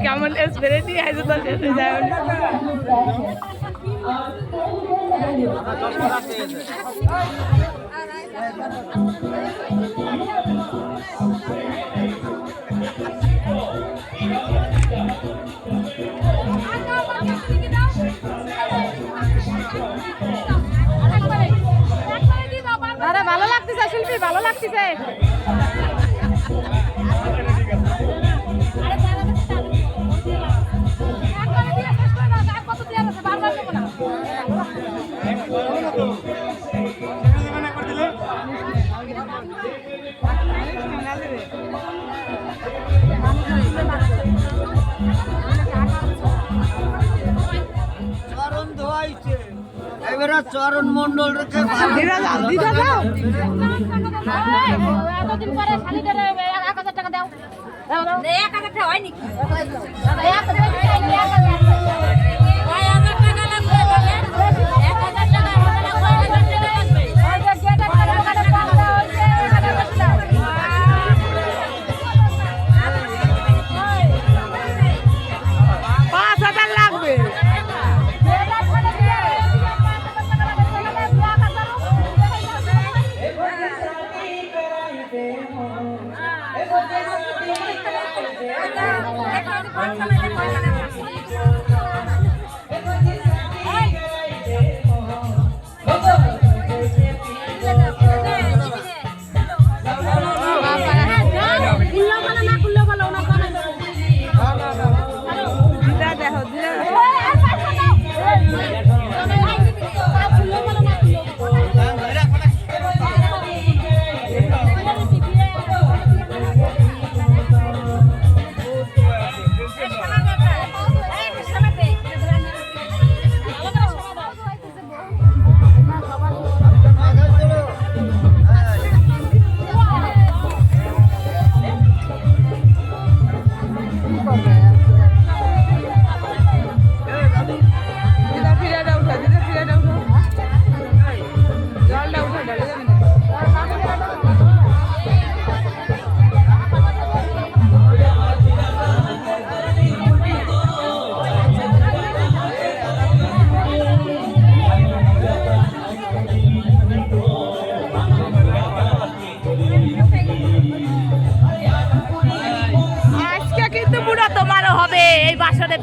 কেমন বেড়েছি আরে ভালো লাগতেছে শিল্পী, ভালো লাগতেছে। চরণ মন্ডল এতদিন পরে শালিটারে 1000 টাকা দাও। 1000 টাকা হয় নাকি? 1000 টাকা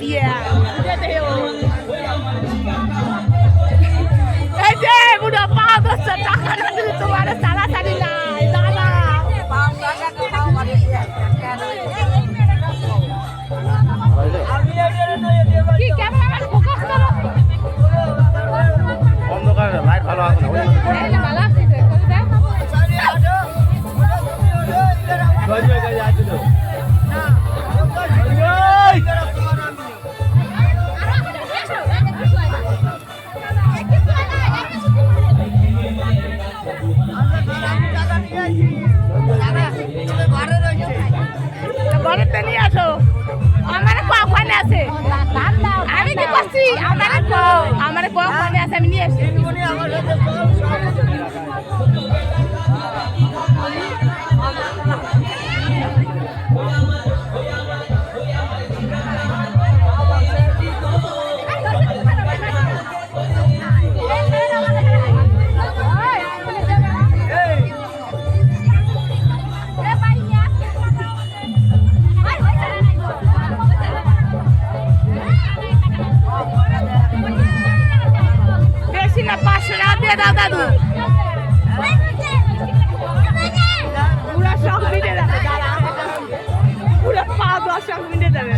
বিয়ে এই যে বুড়ো 500 টাকা না দিলে তোমার তাড়াতাড়ি নাই দাদা কি ক্যামেরাম্যান ফোকাস করো অন্ধকারে লাইট ভালো আসে না এই না ভালো আসছে কই দে গই যাচ্ছে তো না ঘরেতে নিয়ে আসো আমার কখনে আছে আমি কি করছি আমার কখনে আছে আমি নিয়ে আসি সব মিটে যাবে।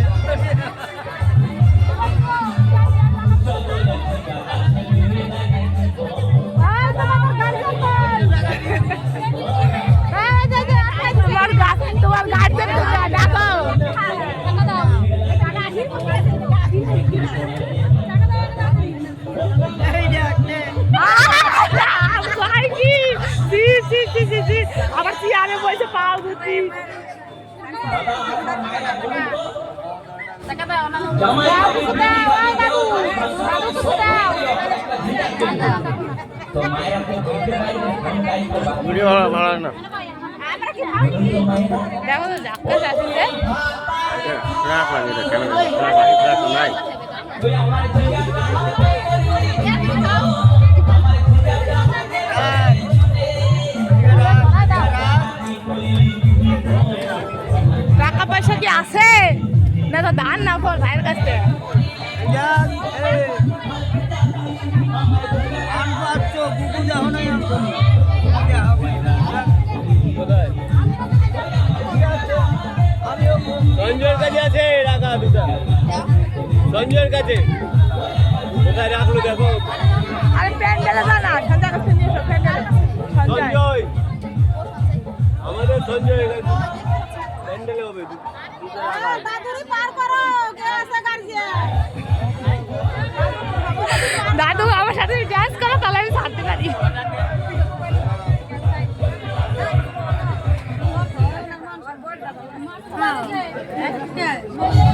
তোমার গার্জেন ডাকো। আবার চেয়ারে বসে পাও ধুতি। ভিডিও ভালো ভালো না দেখো তো যাকে আসছে রাখ লাগে এটা ক্যামেরা রাখ নাই টাকা পয়সা কি আছে না তো দান না তোর ভাইয়ের কাছে সঞ্জয়ের কাছে আছে টাকা দুটা সঞ্জয়ের কাছে কোথায় রাখলো দেখো আরে প্যান্ডেলে যা না সঞ্জয় কাছে নিয়ে এসো প্যান্ডেলে সঞ্জয় সঞ্জয় আমাদের সঞ্জয়ের কাছে প্যান্ডেলে হবে দাদুরি পার করো কে আছে গার্জিয়ান দাদু আমার সাথে ডান্স করো তাহলে আমি ছাড়তে পারি হ্যাঁ